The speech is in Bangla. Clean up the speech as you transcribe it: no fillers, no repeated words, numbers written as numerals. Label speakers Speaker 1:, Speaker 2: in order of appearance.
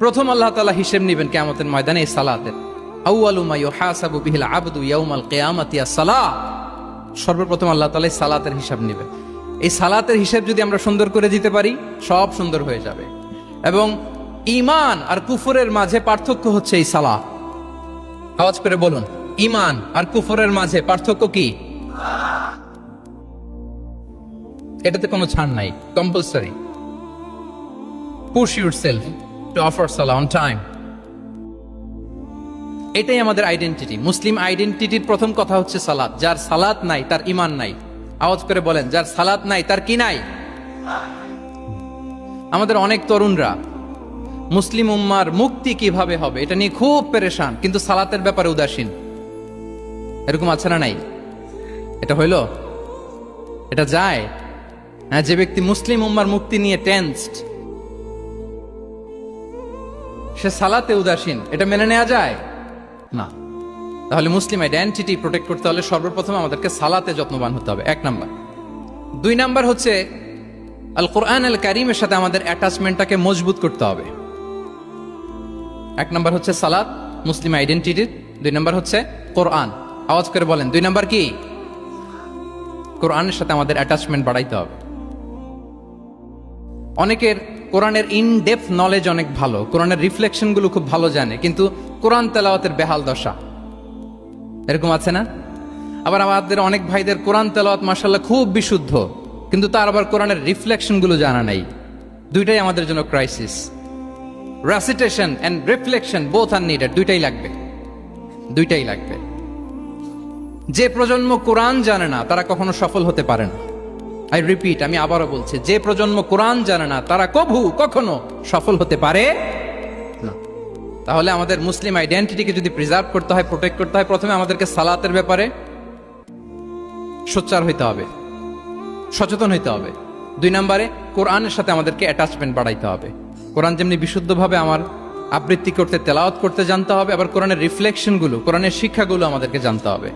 Speaker 1: প্রথম আল্লাহ তাআলা হিসেব নেবেন কিয়ামতের ময়দানে এই সালাতের। আউয়ালু মা ইউহাসাবু বিহিল আবদু ইয়াউমাল কিয়ামাতি আস-সালাহ। সর্বপ্রথম আল্লাহ তাআলা এই সালাতের হিসাব নেবেন। এই সালাতের হিসাব যদি আমরা সুন্দর করে দিতে পারি, সব সুন্দর হয়ে যাবে। এবং ঈমান আর কুফরের মাঝে পার্থক্য হচ্ছে এই সালাত। আওয়াজ করে বলুন, ঈমান আর কুফরের মাঝে পার্থক্য কি? এটাতে কোনো ছাড় নাই, compulsory. Push yourself to offer Salah on time. এটাই আমাদের আইডেন্টিটি। মুসলিম আইডেন্টিটির প্রথম কথা হচ্ছে সালাত। যার সালাত নাই তার ঈমান নাই। আওয়াজ করে বলেন, যার সালাত নাই তার কি নাই? আমাদের অনেক তরুণরা মুসলিম উম্মার মুক্তি কিভাবে হবে এটা নিয়ে খুব পেরেশান, কিন্তু সালাতের ব্যাপারে উদাসীন। এরকম আছে না নাই? এটা হইল? এটা যায়? হ্যাঁ, যে ব্যক্তি মুসলিম উম্মার মুক্তি নিয়ে টেন্সড, সে সালাতে উদাসীন, এটা মেনে নেওয়া যায় না। তাহলে মুসলিম আইডেন্টিটি প্রোটেক্ট করতে হলে সর্বপ্রথম আমাদেরকে সালাতে যত্নবান হতে হবে, 1 নাম্বার। 2 নাম্বার হচ্ছে আল কোরআন আল কারীমের সাথে আমাদের অ্যাটাচমেন্টটাকে মজবুত করতে হবে। 1 নাম্বার হচ্ছে সালাত, মুসলিম আইডেন্টিটির। 2 নাম্বার হচ্ছে কোরআন। আওয়াজ করে বলেন, 2 নাম্বার কি? কোরআনের সাথে আমাদের অ্যাটাচমেন্ট বাড়াইতে হবে। অনেকের কোরআনের ইন ডেপথ নলেজ অনেক ভালো, কোরআনের রিফ্লেকশন গুলো খুব ভালো জানে, কিন্তু কোরআন তেলাওয়াতের বেহাল দশা। এরকম আছে না? আবার আমাদের অনেক ভাইদের কোরআন তেলাওয়াত মাশাআল্লাহ খুব বিশুদ্ধ, কিন্তু তার আবার কোরআনের রিফ্লেকশন গুলো জানা নাই। দুইটাই আমাদের জন্য crisis. Recitation and reflection both are needed. দুইটাই লাগবে। যে প্রজন্ম কোরআন জানে না তারা কখনো সফল হতে পারে না। আই রিপিট, আমি আবারও বলছি, যে প্রজন্ম কোরআন জানে না তারা কখনো সফল হতে পারে না। তাহলে আমাদের মুসলিম আইডেন্টিটিকে যদি প্রিজার্ভ করতে হয়, প্রোটেক্ট করতে হয়, প্রথমে আমাদেরকে সালাতের ব্যাপারে সোচ্চার হইতে হবে, সচেতন হইতে হবে। 2 নম্বরে কোরআনের সাথে আমাদেরকে অ্যাটাচমেন্ট বাড়াইতে হবে। কোরআন যেমনি বিশুদ্ধভাবে আমার আবৃত্তি করতে, তেলাওয়াত করতে জানতে হবে, আবার কোরআনের রিফ্লেকশনগুলো, কোরআনের শিক্ষাগুলো আমাদেরকে জানতে হবে।